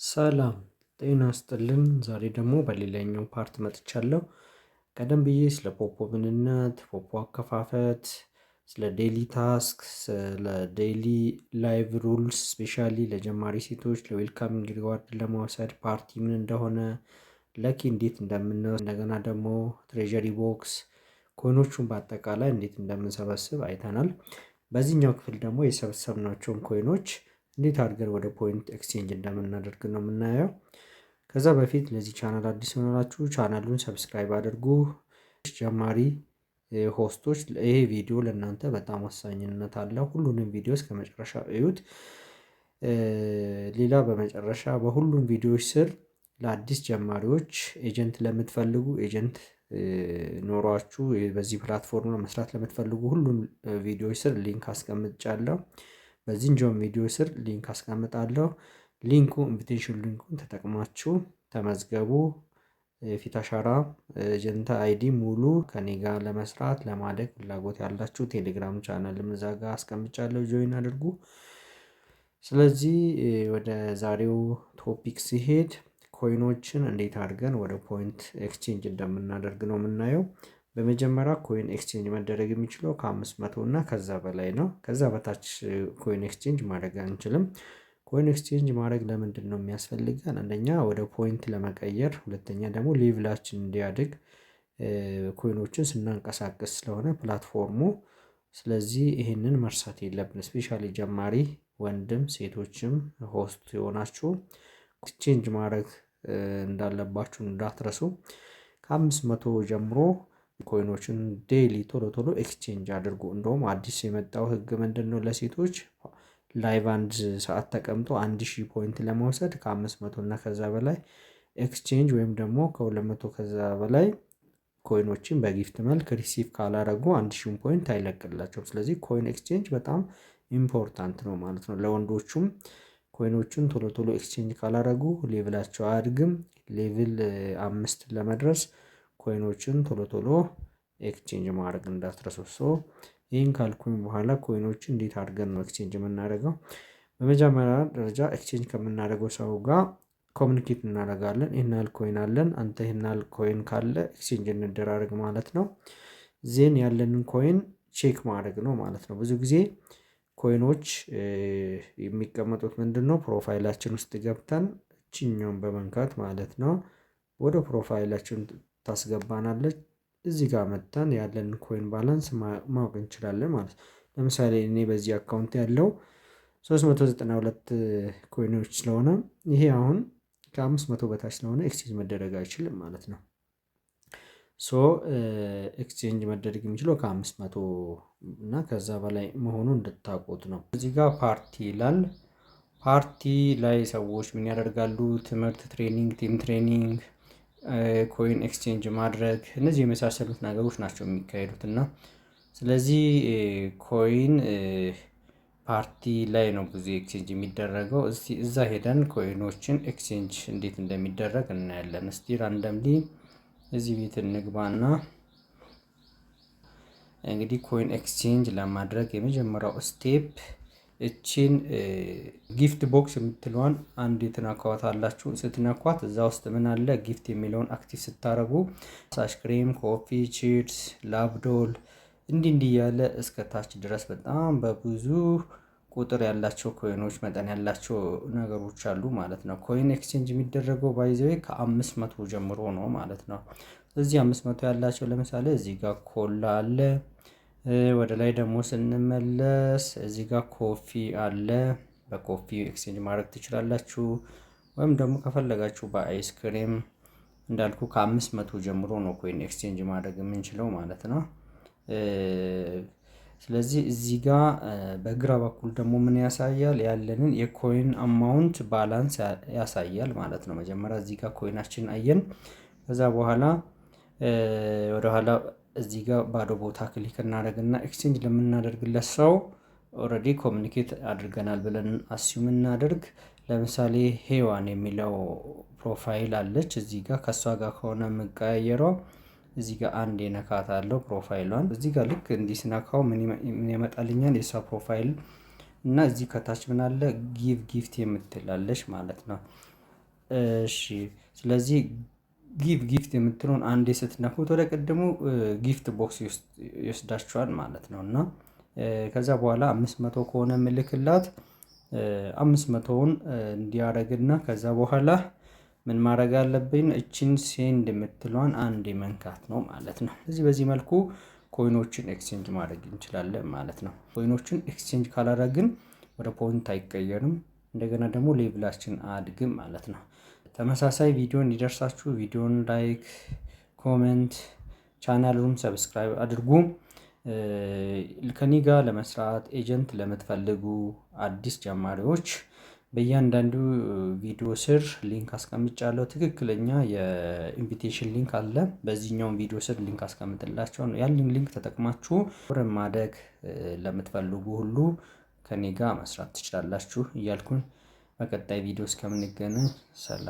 ሰላም ጤና ይስጥልን። ዛሬ ደግሞ በሌላኛው ፓርት መጥቻለሁ። ቀደም ብዬ ስለ ፖፖ ምንነት፣ ፖፖ አከፋፈት፣ ስለ ዴሊ ታስክ፣ ስለ ዴሊ ላይቭ ሩልስ ስፔሻሊ ለጀማሪ ሴቶች ለዌልካሚንግ ሪዋርድ ለመውሰድ ፓርቲ ምን እንደሆነ፣ ለኪ እንዴት እንደምንወስድ፣ እንደገና ደግሞ ትሬዠሪ ቦክስ ኮይኖቹን በአጠቃላይ እንዴት እንደምንሰበስብ አይተናል። በዚህኛው ክፍል ደግሞ የሰበሰብናቸውን ኮይኖች እንዴት አድርገን ወደ ፖይንት ኤክስቼንጅ እንደምናደርግ ነው የምናየው። ከዛ በፊት ለዚህ ቻናል አዲስ ሆናችሁ ቻናሉን ሰብስክራይብ አድርጉ። ጀማሪ ሆስቶች ይሄ ቪዲዮ ለእናንተ በጣም ወሳኝነት አለው። ሁሉንም ቪዲዮ እስከ መጨረሻ እዩት። ሌላ በመጨረሻ በሁሉም ቪዲዮዎች ስር ለአዲስ ጀማሪዎች ኤጀንት ለምትፈልጉ ኤጀንት ኖሯችሁ በዚህ ፕላትፎርም መስራት ለምትፈልጉ ሁሉም ቪዲዮዎች ስር ሊንክ አስቀምጫለሁ። በዚህኛውም ቪዲዮ ስር ሊንክ አስቀምጣለሁ። ሊንኩ ኢንቪቴሽን ሊንኩን ተጠቅማችሁ ተመዝገቡ። የፊት አሻራ ኤጀንት አይዲ ሙሉ ከኔ ጋር ለመስራት ለማደግ ፍላጎት ያላችሁ ቴሌግራም ቻናል እዛ ጋር አስቀምጫለሁ፣ ጆይን አድርጉ። ስለዚህ ወደ ዛሬው ቶፒክ ሲሄድ ኮይኖችን እንዴት አድርገን ወደ ፖይንት ኤክስቼንጅ እንደምናደርግ ነው የምናየው። በመጀመሪያ ኮይን ኤክስቼንጅ መደረግ የሚችለው ከ500 እና ከዛ በላይ ነው። ከዛ በታች ኮይን ኤክስቼንጅ ማድረግ አንችልም። ኮይን ኤክስቼንጅ ማድረግ ለምንድን ነው የሚያስፈልገን? አንደኛ ወደ ፖይንት ለመቀየር፣ ሁለተኛ ደግሞ ሌቭላችን እንዲያድግ ኮይኖችን ስናንቀሳቀስ ስለሆነ ፕላትፎርሙ። ስለዚህ ይሄንን መርሳት የለብን። ስፔሻሊ ጀማሪ ወንድም ሴቶችም ሆስት የሆናችሁ ኤክስቼንጅ ማድረግ እንዳለባችሁ እንዳትረሱ። ከ500 ጀምሮ ኮይኖችን ዴይሊ ቶሎ ቶሎ ኤክስቼንጅ አድርጉ። እንደውም አዲስ የመጣው ህግ ምንድን ነው? ለሴቶች ላይቭ አንድ ሰዓት ተቀምጦ 1000 ፖይንት ለመውሰድ ከ500 እና ከዛ በላይ ኤክስቼንጅ ወይም ደግሞ ከ200 ከዛ በላይ ኮይኖችን በጊፍት መልክ ሪሲቭ ካላረጉ 1000 ፖይንት አይለቅላቸውም። ስለዚህ ኮይን ኤክስቼንጅ በጣም ኢምፖርታንት ነው ማለት ነው። ለወንዶቹም ኮይኖችን ቶሎ ቶሎ ኤክስቼንጅ ካላረጉ ሌቭላቸው አያድግም። ሌቭል 5 ለመድረስ ኮይኖችን ቶሎ ቶሎ ኤክስቼንጅ ማድረግ እንዳትረሱ። ይህን ካልኩኝ በኋላ ኮይኖችን እንዴት አድርገን ነው ኤክስቼንጅ የምናደርገው? በመጀመሪያ ደረጃ ኤክስቼንጅ ከምናደርገው ሰው ጋር ኮሚኒኬት እናደርጋለን። ይህን ያህል ኮይን አለን፣ አንተ ይህን ያህል ኮይን ካለ ኤክስቼንጅ እንደራረግ ማለት ነው። ዜን ያለንን ኮይን ቼክ ማድረግ ነው ማለት ነው። ብዙ ጊዜ ኮይኖች የሚቀመጡት ምንድን ነው? ፕሮፋይላችን ውስጥ ገብተን እችኛውን በመንካት ማለት ነው ወደ ፕሮፋይላችን ታስገባናለች። እዚህ ጋር መጥተን ያለንን ኮይን ባላንስ ማወቅ እንችላለን ማለት ነው። ለምሳሌ እኔ በዚህ አካውንት ያለው 392 ኮይኖች ስለሆነ ይሄ አሁን ከ500 በታች ስለሆነ ኤክስቼንጅ መደረግ አይችልም ማለት ነው። ሶ ኤክስቼንጅ መደረግ የሚችለው ከ500 እና ከዛ በላይ መሆኑ እንድታውቁት ነው። እዚህ ጋር ፓርቲ ይላል። ፓርቲ ላይ ሰዎች ምን ያደርጋሉ? ትምህርት፣ ትሬኒንግ፣ ቲም ትሬኒንግ፣ ኮይን ኤክስቼንጅ ማድረግ፣ እነዚህ የመሳሰሉት ነገሮች ናቸው የሚካሄዱት እና ስለዚህ ኮይን ፓርቲ ላይ ነው ብዙ ኤክስቼንጅ የሚደረገው። እስቲ እዛ ሄደን ኮይኖችን ኤክስቼንጅ እንዴት እንደሚደረግ እናያለን። እስቲ ራንደምሊ እዚህ ቤት እንግባና እንግዲህ ኮይን ኤክስቼንጅ ለማድረግ የመጀመሪያው ስቴፕ እቺን ጊፍት ቦክስ የምትለዋን አንድ ትነኳት አላችሁ። ስትነኳት እዛ ውስጥ ምን አለ? ጊፍት የሚለውን አክቲቭ ስታደርጉ አይስክሬም፣ ኮፊ፣ ቺፕስ፣ ላብዶል እንዲህ እያለ እስከ ታች ድረስ በጣም በብዙ ቁጥር ያላቸው ኮይኖች መጠን ያላቸው ነገሮች አሉ ማለት ነው። ኮይን ኤክስቼንጅ የሚደረገው ባይዘዌ ከ500 ጀምሮ ነው ማለት ነው። እዚህ 500 ያላቸው ለምሳሌ እዚህ ጋር ኮላ አለ። ወደ ላይ ደግሞ ስንመለስ እዚህ ጋር ኮፊ አለ። በኮፊ ኤክስቼንጅ ማድረግ ትችላላችሁ። ወይም ደግሞ ከፈለጋችሁ በአይስክሬም እንዳልኩ ከ500 ጀምሮ ነው ኮይን ኤክስቼንጅ ማድረግ የምንችለው ማለት ነው። ስለዚህ እዚህ ጋር በግራ በኩል ደግሞ ምን ያሳያል? ያለንን የኮይን አማውንት ባላንስ ያሳያል ማለት ነው። መጀመሪያ እዚህ ጋር ኮይናችን አየን። ከዛ በኋላ ወደኋላ እዚህ ጋር ባዶ ቦታ ክሊክ እናደርግና ኤክስቼንጅ ለምናደርግለት ሰው ኦልሬዲ ኮሚኒኬት አድርገናል ብለን አስዩም እናደርግ። ለምሳሌ ሄዋን የሚለው ፕሮፋይል አለች እዚህ ጋር። ከሷ ጋር ከሆነ የምቀያየረው እዚህ ጋር አንድ የነካት አለው ፕሮፋይሏን። እዚህ ጋር ልክ እንዲህ ስነካው ምን ያመጣልኛል? የሷ ፕሮፋይል እና እዚህ ከታች ምን አለ? ጊቭ ጊፍት የምትላለች ማለት ነው። እሺ ስለዚህ ጊፍት የምትለውን አንዴ ስትነኩት ወደ ቅድሙ ጊፍት ቦክስ ይወስዳችኋል ማለት ነው። እና ከዛ በኋላ 500 ከሆነ ምልክላት 500ውን እንዲያደርግና ከዛ በኋላ ምን ማድረግ አለብኝ? እቺን ሴንድ የምትለዋን አንዴ መንካት ነው ማለት ነው። በዚህ መልኩ ኮይኖችን ኤክስቼንጅ ማድረግ እንችላለን ማለት ነው። ኮይኖችን ኤክስቼንጅ ካላደረግን ወደ ፖይንት አይቀየርም። እንደገና ደግሞ ሌቭላችን አያድግም ማለት ነው። ተመሳሳይ ቪዲዮ እንዲደርሳችሁ ቪዲዮን ላይክ፣ ኮሜንት፣ ቻናሉን ሰብስክራይብ አድርጉ። ከኔ ጋር ለመስራት ኤጀንት ለምትፈልጉ አዲስ ጀማሪዎች በእያንዳንዱ ቪዲዮ ስር ሊንክ አስቀምጫለሁ። ትክክለኛ የኢንቪቴሽን ሊንክ አለ። በዚህኛውም ቪዲዮ ስር ሊንክ አስቀምጥላቸው ነው። ያንን ሊንክ ተጠቅማችሁ ማደግ ለምትፈልጉ ሁሉ ከኔ ጋር መስራት ትችላላችሁ እያልኩኝ በቀጣይ ቪዲዮ እስከምንገናኝ ሰላም።